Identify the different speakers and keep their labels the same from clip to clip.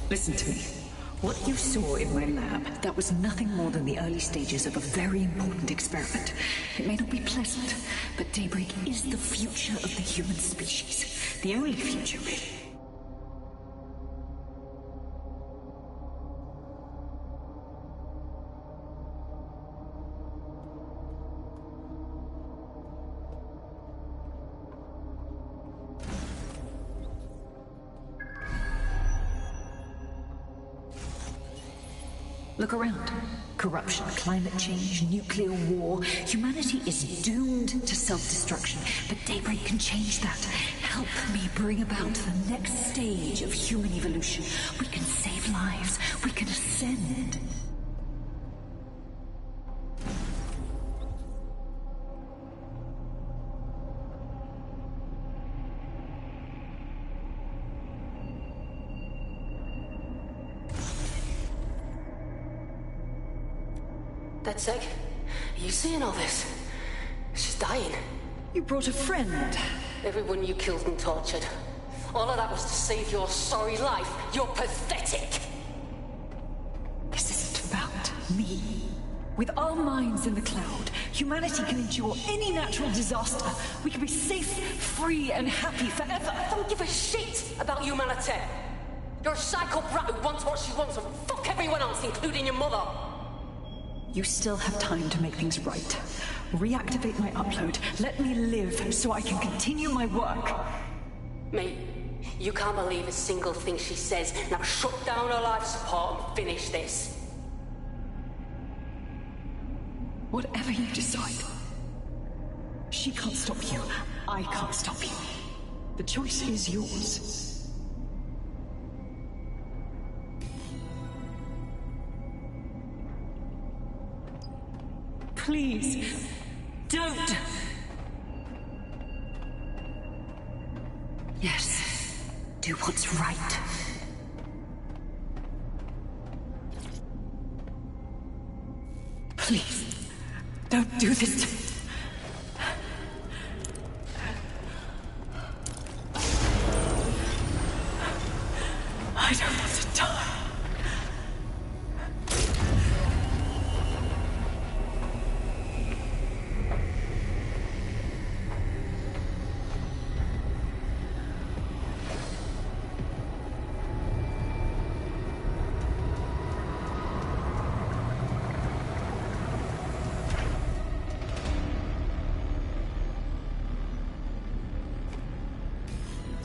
Speaker 1: Listen to me. What you saw in my lab, that was nothing more than the early stages of a very important experiment. It may not be pleasant, but Daybreak is the future of the human species. The only future, really. Look around. Corruption, climate change, nuclear war. Humanity is doomed to self-destruction, but Daybreak can change that. Help me bring about the next stage of human evolution. We can save lives. We can ascend.
Speaker 2: DedSec, are you seeing all this? She's dying.
Speaker 1: You brought a friend.
Speaker 2: Everyone you killed and tortured. All of that was to save your sorry life. You're pathetic!
Speaker 1: This isn't about me. With our minds in the cloud, humanity can endure any natural disaster. We can be safe, free, and happy forever.
Speaker 2: I don't give a shit about humanity. You're a psycho brat who wants what she wants and fuck everyone else, including your mother.
Speaker 1: You still have time to make things right. Reactivate my upload. Let me live so I can continue my work.
Speaker 2: Mate, you can't believe a single thing she says. Now shut down her life support and finish this.
Speaker 1: Whatever you decide. She can't stop you. I can't stop you. The choice is yours. Please, don't. Yes, do what's right. Please, don't do this to me. I don't want to die.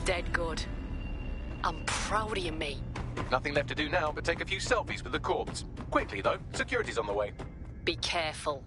Speaker 2: Dead good. I'm proud of you, mate.
Speaker 3: Nothing left to do now but take a few selfies with the corpse. Quickly, though. Security's on the way.
Speaker 2: Be careful.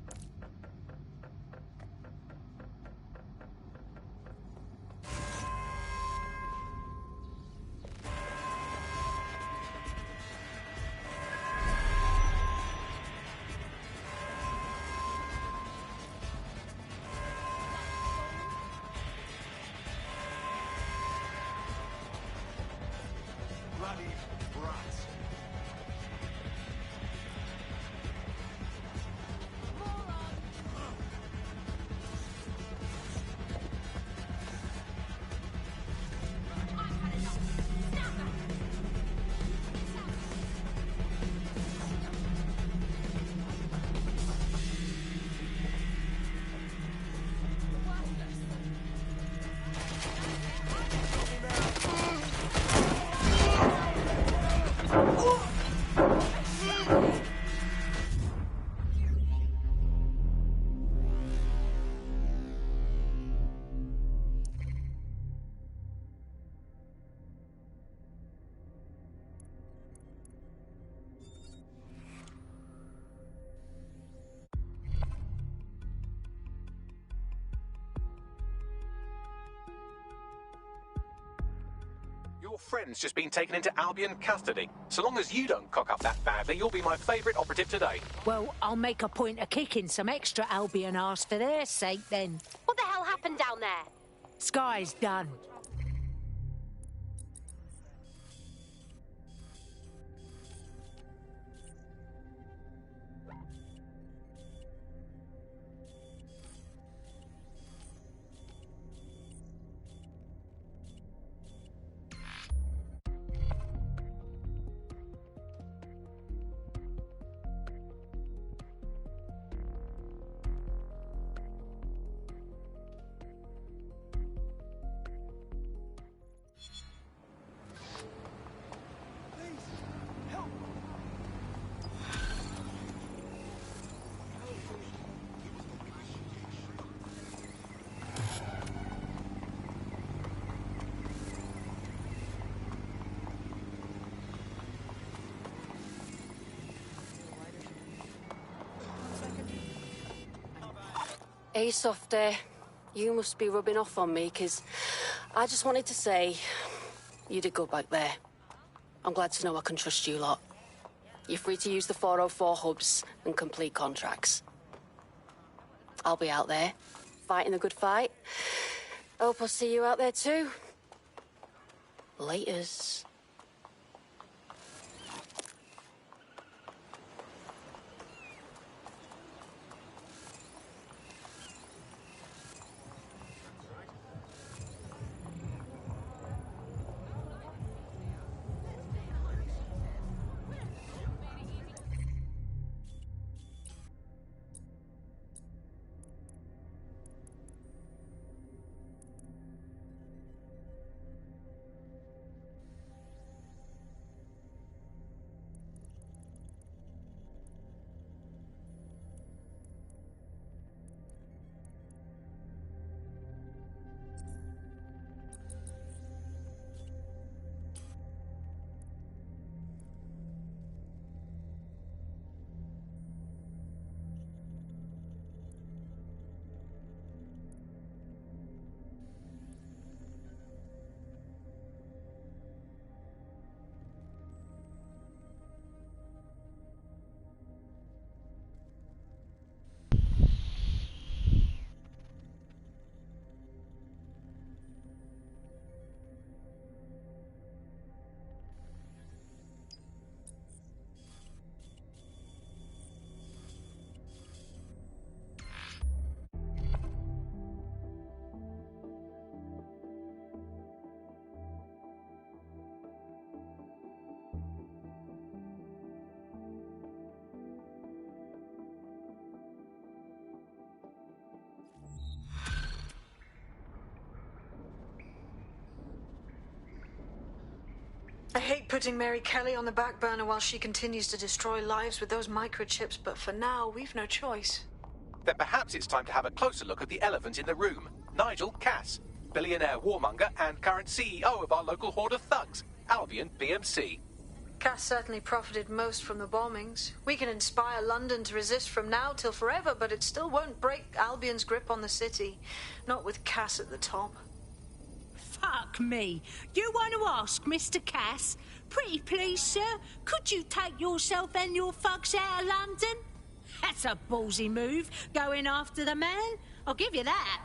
Speaker 4: Bloody brats.
Speaker 3: Your friend's just been taken into Albion custody. So long as you don't cock up that badly, you'll be my favourite operative today.
Speaker 5: Well, I'll make a point of kicking some extra Albion arse for their sake, then.
Speaker 6: What the hell happened down there?
Speaker 5: Sky's done.
Speaker 2: Hey, Softy. You must be rubbing off on me, 'cause I just wanted to say you did good back there. I'm glad to know I can trust you lot. You're free to use the 404 hubs and complete contracts. I'll be out there, fighting the good fight. Hope I'll see you out there too. Laters.
Speaker 4: I hate putting Mary Kelly on the back burner while she continues to destroy lives with those microchips, but for now, we've no choice.
Speaker 3: Then perhaps it's time to have a closer look at the elephant in the room. Nigel Cass, billionaire warmonger and current CEO of our local horde of thugs, Albion BMC.
Speaker 4: Cass certainly profited most from the bombings. We can inspire London to resist from now till forever, but it still won't break Albion's grip on the city. Not with Cass at the top.
Speaker 5: Fuck me. You want to ask Mr. Cass? Pretty please, sir, could you take yourself and your thugs out of London? That's a ballsy move, going after the man. I'll give you that.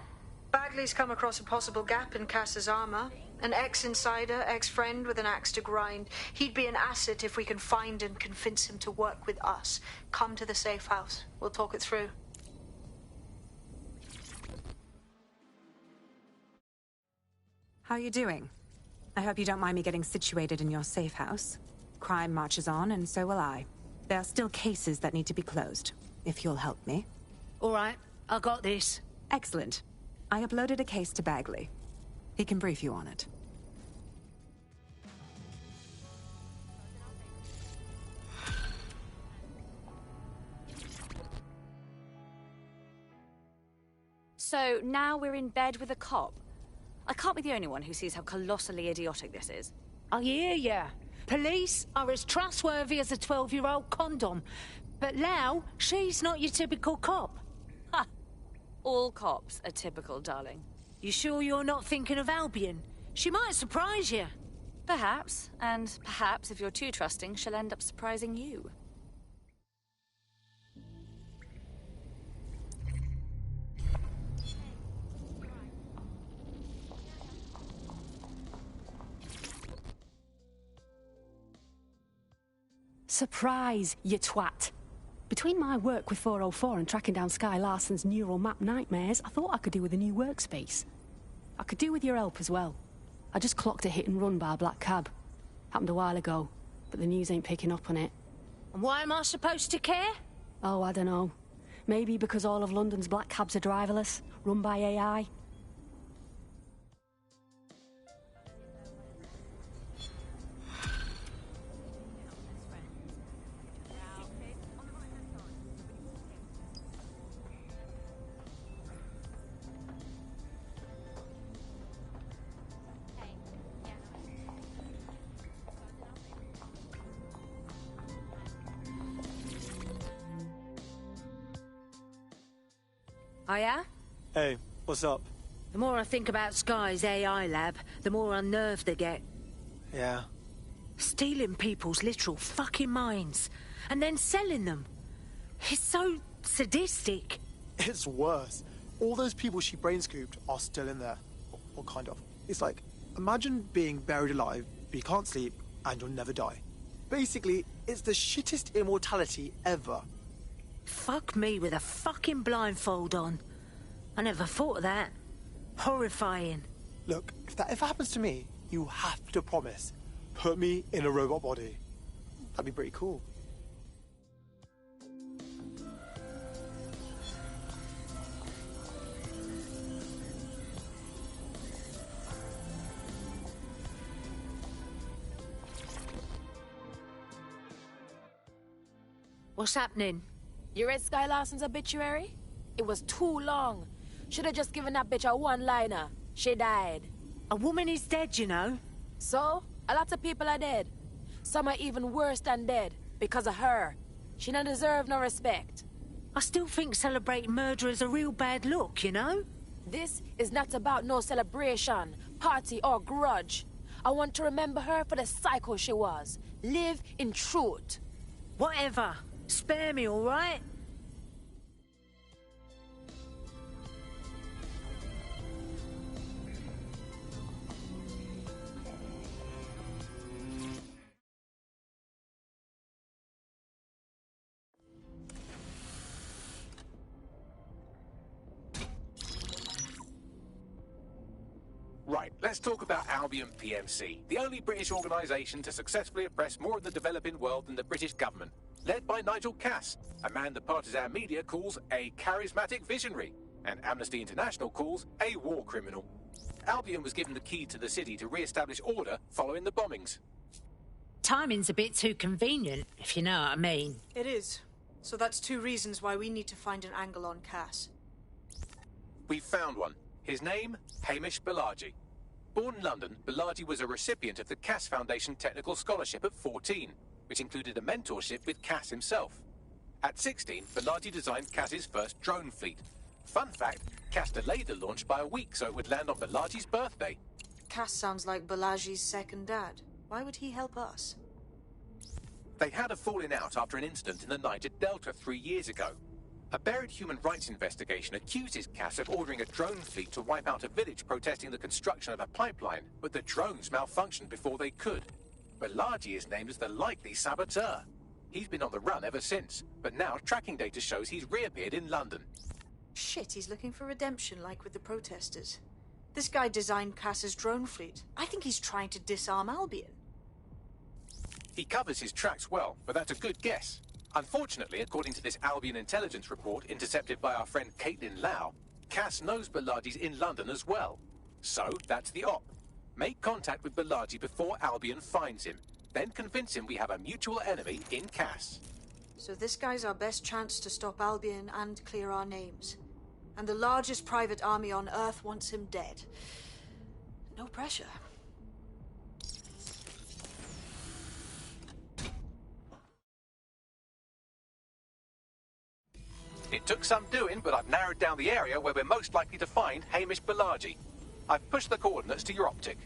Speaker 4: Bagley's come across a possible gap in Cass's armor. An ex-insider, ex-friend with an axe to grind. He'd be an asset if we can find and convince him to work with us. Come to the safe house. We'll talk it through.
Speaker 6: How are you doing? I hope you don't mind me getting situated in your safe house. Crime marches on, and so will I. There are still cases that need to be closed, if you'll help me.
Speaker 5: All right, I got this.
Speaker 6: Excellent. I uploaded a case to Bagley. He can brief you on it.
Speaker 7: So now we're in bed with a cop. I can't be the only one who sees how colossally idiotic this is.
Speaker 5: I hear ya. Police are as trustworthy as a 12-year-old condom. But now, she's not your typical cop.
Speaker 7: Ha! All cops are typical, darling.
Speaker 5: You sure you're not thinking of Albion? She might surprise you.
Speaker 7: Perhaps, and perhaps if you're too trusting, she'll end up surprising you.
Speaker 8: Surprise, you twat. Between my work with 404 and tracking down Sky Larson's neural map nightmares, I thought I could do with a new workspace. I could do with your help as well. I just clocked a hit and run by a black cab. Happened a while ago, but the news ain't picking up on it.
Speaker 5: And why am I supposed to care?
Speaker 8: Oh, I don't know. Maybe because all of London's black cabs are driverless, run by AI.
Speaker 7: Oh yeah?
Speaker 9: Hey, what's up?
Speaker 5: The more I think about Sky's AI lab, the more unnerved I get.
Speaker 9: Yeah.
Speaker 5: Stealing people's literal fucking minds, and then selling them. It's so sadistic.
Speaker 9: It's worse. All those people she brain-scooped are still in there. Or kind of. It's like, imagine being buried alive, but you can't sleep, and you'll never die. Basically, it's the shittest immortality ever.
Speaker 5: Fuck me with a fucking blindfold on. I never thought of that. Horrifying.
Speaker 9: Look, if that ever happens to me, you have to promise. Put me in a robot body. That'd be pretty cool.
Speaker 5: What's happening?
Speaker 10: You read Sky Larson's obituary? It was too long. Should have just given that bitch a one-liner. She died.
Speaker 5: A woman is dead, you know.
Speaker 10: So, a lot of people are dead. Some are even worse than dead, because of her. She don't deserve no respect.
Speaker 5: I still think celebrating murder is a real bad look, you know?
Speaker 10: This is not about no celebration, party or grudge. I want to remember her for the psycho she was. Live in truth.
Speaker 5: Whatever. Spare me, all right?
Speaker 3: Right, let's talk about Albion PMC, the only British organisation to successfully oppress more of the developing world than the British government, led by Nigel Cass, a man the partisan media calls a charismatic visionary, and Amnesty International calls a war criminal. Albion was given the key to the city to re-establish order following the bombings.
Speaker 5: Timing's a bit too convenient, if you know what I mean.
Speaker 4: It is. So that's two reasons why we need to find an angle on Cass.
Speaker 3: We've found one. His name, Hamish Balaji. Born in London, Balaji was a recipient of the Cass Foundation Technical Scholarship at 14, which included a mentorship with Cass himself. At 16, Balaji designed Cass's first drone fleet. Fun fact, Cass delayed the launch by a week so it would land on Balaji's birthday.
Speaker 4: Cass sounds like Balaji's second dad. Why would he help us?
Speaker 3: They had a falling out after an incident in the Niger Delta 3 years ago. A buried human rights investigation accuses Cass of ordering a drone fleet to wipe out a village protesting the construction of a pipeline, but the drones malfunctioned before they could. Balaji is named as the likely saboteur. He's been on the run ever since, but now tracking data shows he's reappeared in London.
Speaker 4: Shit, he's looking for redemption like with the protesters. This guy designed Cass's drone fleet. I think he's trying to disarm Albion.
Speaker 3: He covers his tracks well, but that's a good guess. Unfortunately, according to this Albion intelligence report intercepted by our friend Caitlin Lau, Cass knows Balaji's in London as well. So, that's the op. Make contact with Balaji before Albion finds him. Then convince him we have a mutual enemy in Cass.
Speaker 4: So this guy's our best chance to stop Albion and clear our names. And the largest private army on Earth wants him dead. No pressure.
Speaker 3: It took some doing, but I've narrowed down the area where we're most likely to find Hamish Balaji. I've pushed the coordinates to your optic.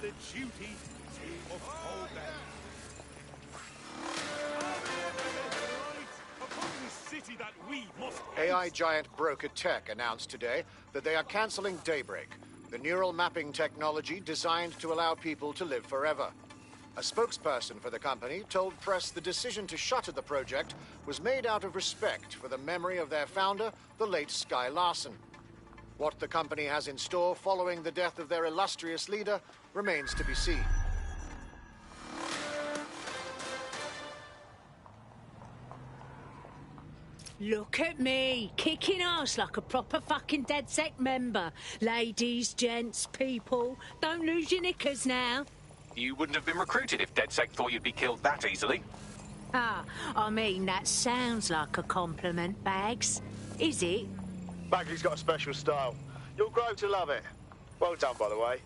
Speaker 11: The duty to uphold them. Upon this city that we must
Speaker 12: AI giant Broker Tech announced today that they are cancelling Daybreak. the neural mapping technology designed to allow people to live forever. A spokesperson for the company told press the decision to shutter the project was made out of respect for the memory of their founder, the late Skye Larson. What the company has in store following the death of their illustrious leader remains to be seen.
Speaker 5: Look at me, kicking ass like a proper fucking DedSec member. Ladies, gents, people, don't lose your knickers now.
Speaker 3: You wouldn't have been recruited if DedSec thought you'd be killed that easily.
Speaker 5: Ah, I mean, that sounds like a compliment, Bags. Is it?
Speaker 13: Bagley's got a special style. You'll grow to love it. Well done, by the way.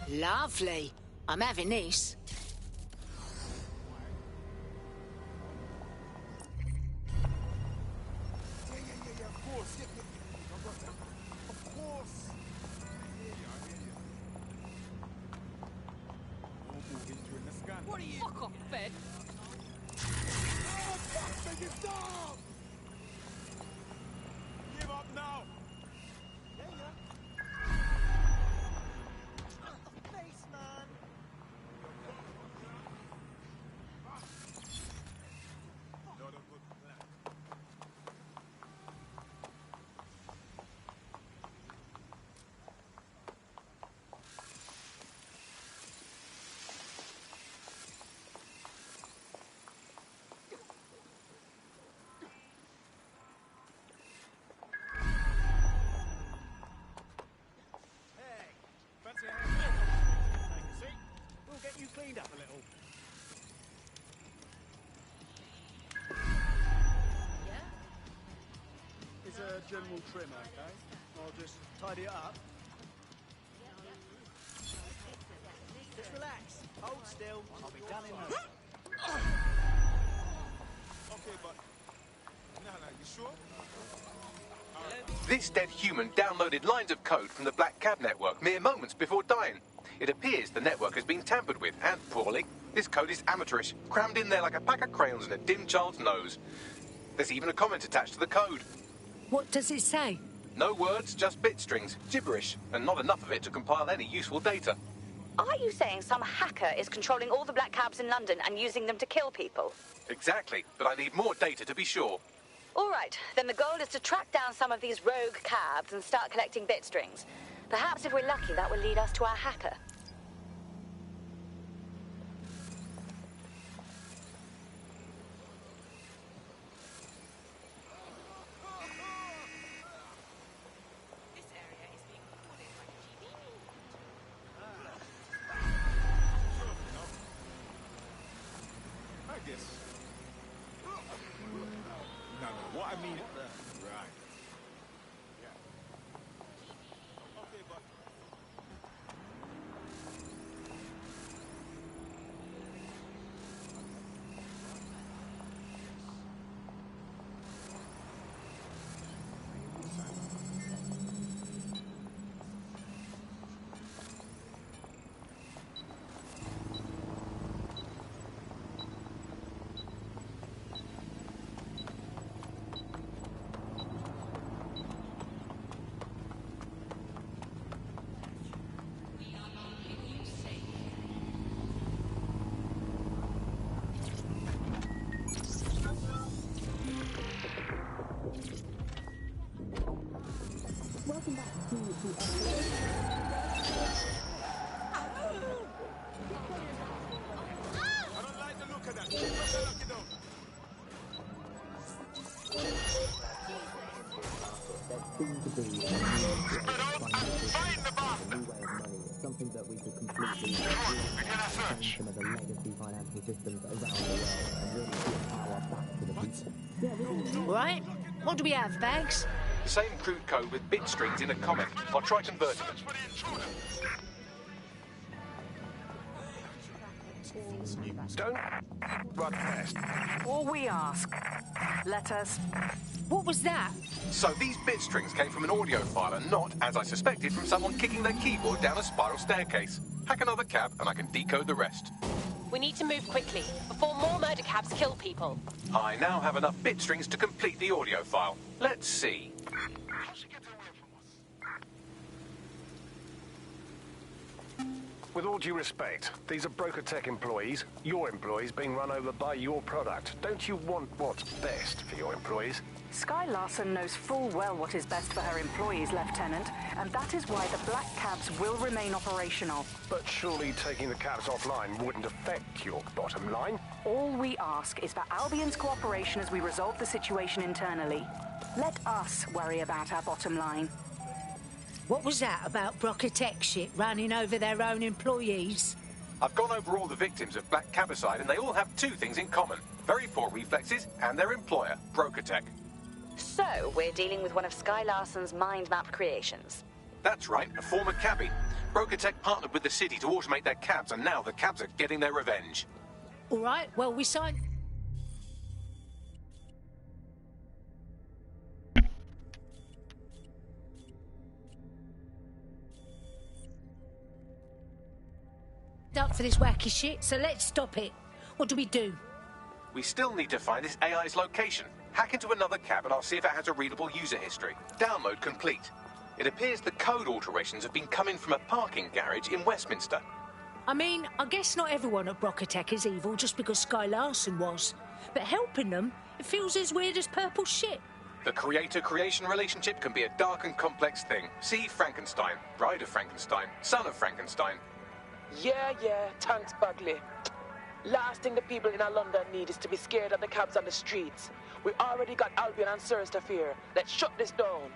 Speaker 5: Lovely. I'm having this.
Speaker 14: What are you? Fuck off, Fed.
Speaker 11: Oh, fuck, make it stop! Give up now!
Speaker 14: Face, man.
Speaker 11: Not a good plan.
Speaker 14: Hey, fancy a hand? Take a seat. We'll get you cleaned up a little. It's a general trim, okay? I'll just tidy it up. Just relax. Hold still. I'll be done in no.
Speaker 11: Okay, but... No, you sure?
Speaker 3: This dead human downloaded lines of code from the Black Cab network mere moments before dying. It appears the network has been tampered with, and poorly. This code is amateurish, crammed in there like a pack of crayons in a dim child's nose. There's even a comment attached to the code.
Speaker 5: What does it say?
Speaker 3: No words, just bit strings, gibberish, and not enough of it to compile any useful data.
Speaker 7: Are you saying some hacker is controlling all the black cabs in London and using them to kill people?
Speaker 3: Exactly, but I need more data to be sure.
Speaker 7: All right, then the goal is to track down some of these rogue cabs and start collecting bit strings. Perhaps if we're lucky, that will lead us to our hacker.
Speaker 11: I guess. No, what I mean... Right. Yeah. Okay, but...
Speaker 15: be a new way of money, something that we could completely change some of the legacy financial systems around the world and really give power back to the people.
Speaker 5: Right, what do we have, Bags?
Speaker 3: The same crude code with bit strings in a comment. I'll try converting them.
Speaker 16: Don't run fast.
Speaker 17: All we ask, let us...
Speaker 5: What was that?
Speaker 3: So these bit strings came from an audio file and not, as I suspected, from someone kicking their keyboard down a spiral staircase. Hack another cab and I can decode the rest.
Speaker 18: We need to move quickly, before more murder cabs kill people.
Speaker 3: I now have enough bit strings to complete the audio file. Let's see.
Speaker 16: With all due respect, these are Broker Tech employees, your employees being run over by your product. Don't you want what's best for your employees?
Speaker 17: Skye Larson knows full well what is best for her employees, Lieutenant, and that is why the black cabs will remain operational.
Speaker 16: But surely taking the cabs offline wouldn't affect your bottom line?
Speaker 17: All we ask is for Albion's cooperation as we resolve the situation internally. Let us worry about our bottom line.
Speaker 5: What was that about Broker Tech shit running over their own employees?
Speaker 3: I've gone over all the victims of black cabicide and they all have two things in common. Very poor reflexes and their employer, Broker Tech.
Speaker 7: So, we're dealing with one of Skye Larson's mind map creations.
Speaker 3: That's right, a former cabbie. Broker Tech partnered with the city to automate their cabs and now the cabs are getting their revenge.
Speaker 5: All right, well, we signed... up for this wacky shit, so let's stop it. What do we do?
Speaker 3: We still need to find this AI's location. Hack into another cab and I'll see if it has a readable user history. Download complete. It appears the code alterations have been coming from a parking garage in Westminster.
Speaker 5: I mean, I guess not everyone at Broker Tech is evil just because Skye Larson was. But helping them, it feels as weird as purple shit.
Speaker 3: The creator-creation relationship can be a dark and complex thing. See Frankenstein, bride of Frankenstein, son of Frankenstein.
Speaker 19: Yeah, thanks, Bagley. Last thing the people in London need is to be scared of the cabs on the streets. We already got Albion and Sirs to fear. Let's shut this down.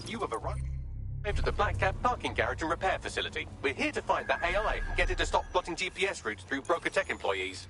Speaker 3: You have arrived at the Black Cab parking garage and repair facility. We're here to find that AI and get it to stop plotting GPS routes through Broker Tech employees.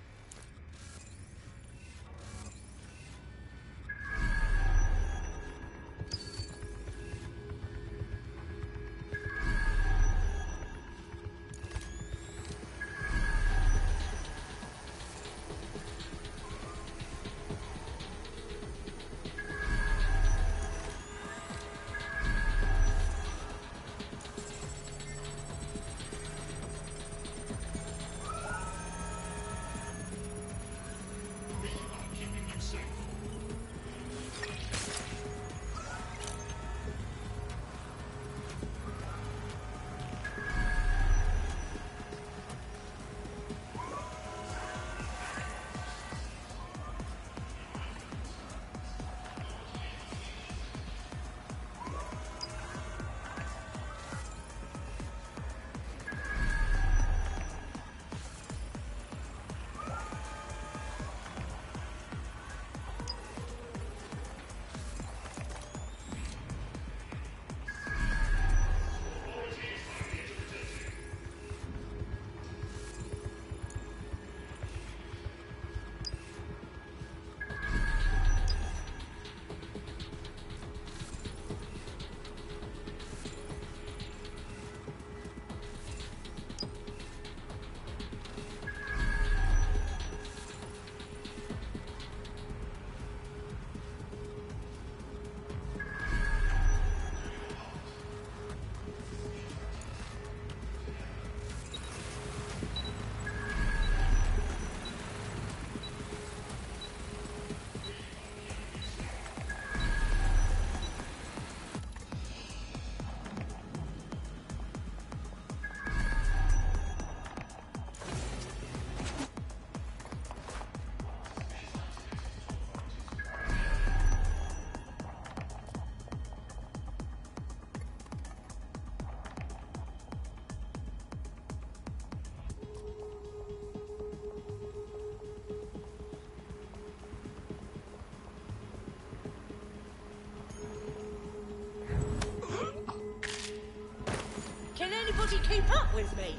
Speaker 5: Can anybody keep up with me?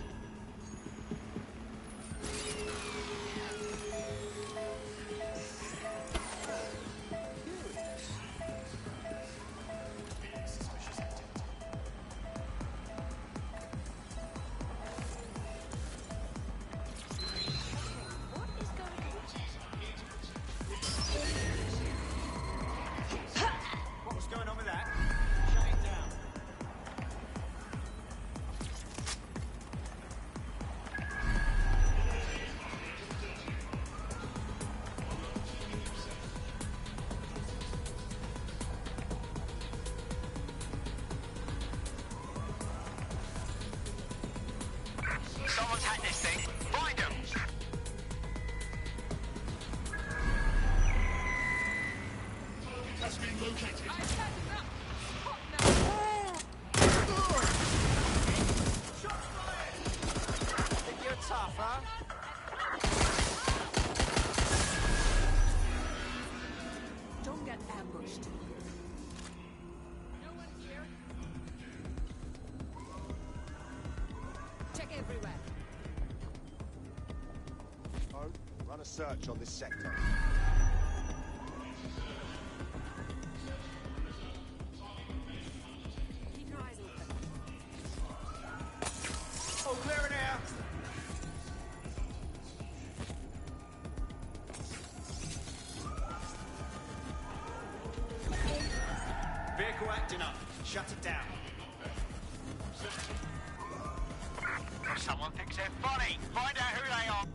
Speaker 14: What was going on with that? Shut it down.
Speaker 11: Someone's hacked this thing. Find them! That's been located.
Speaker 14: Think you're tough, huh?
Speaker 5: Don't get ambushed. Check everywhere.
Speaker 12: Oh, run a search on this sector.
Speaker 5: Keep your eyes open.
Speaker 14: All clear in here. Vehicle acting up. Shut it down.
Speaker 11: Someone thinks they're funny. Find out who they are.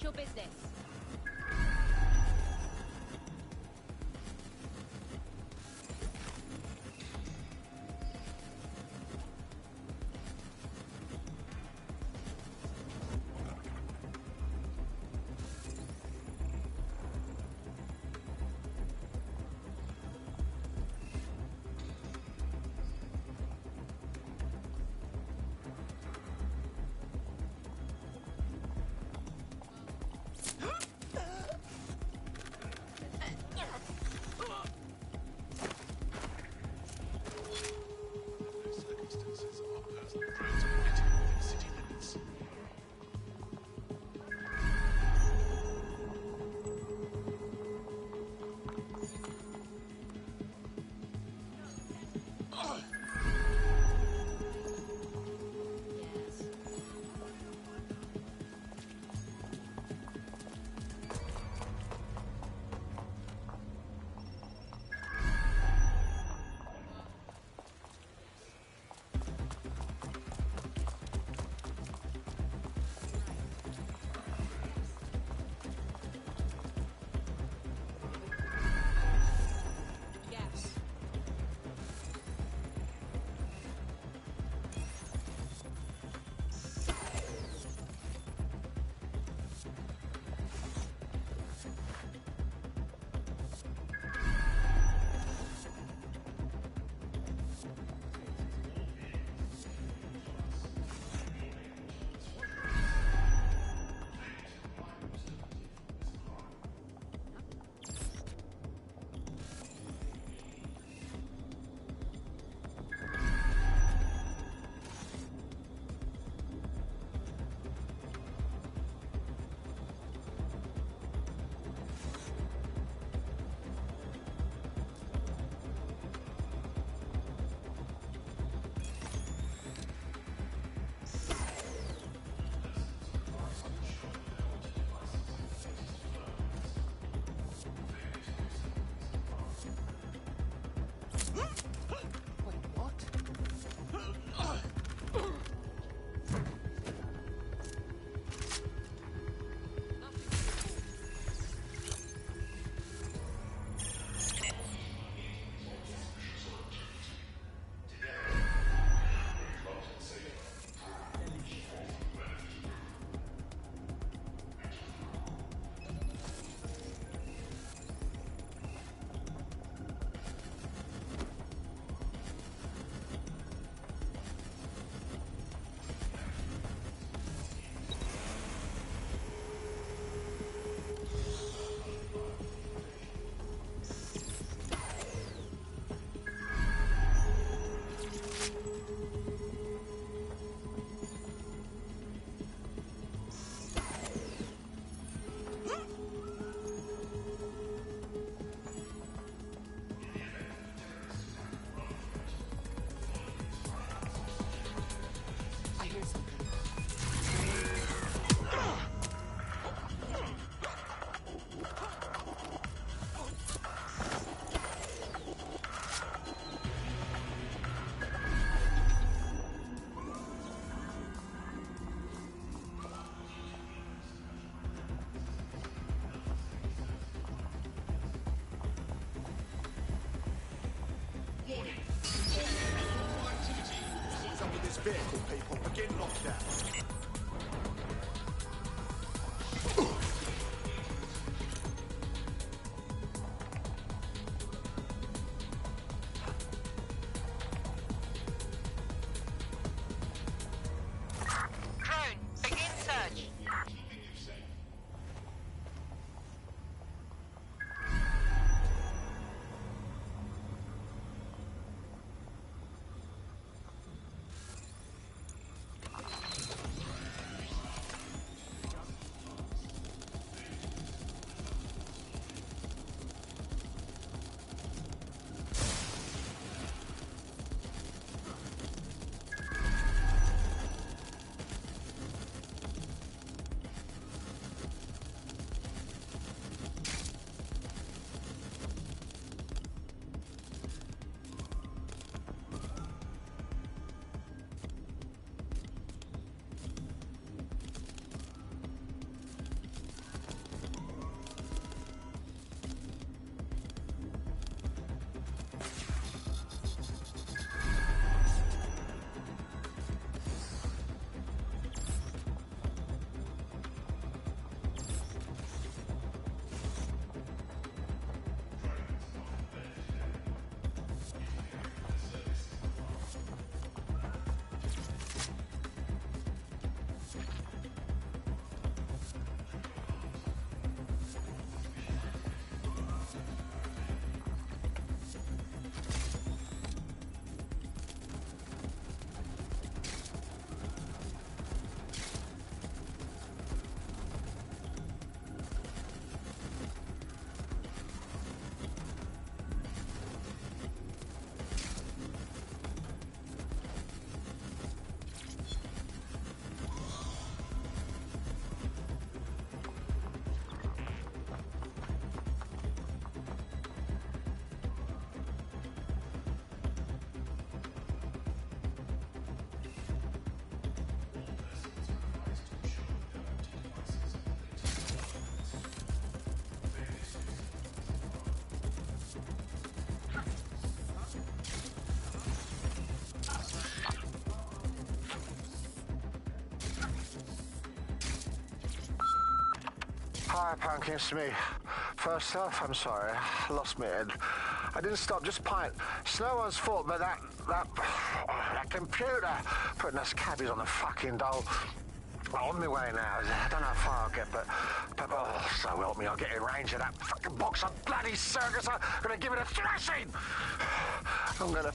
Speaker 18: your business.
Speaker 11: Vehicle people begin lockdown.
Speaker 20: Drone, begin search.
Speaker 12: Firepunk, it's me. First off, I'm sorry. I lost my head. I didn't stop, just pint. It's no one's fault, but that computer putting us cabbies on the fucking dole. On my way now. I don't know how far I'll get, but oh, so help me, I'll get in range of that fucking box of bloody circus. I'm gonna give it a thrashing. I'm gonna...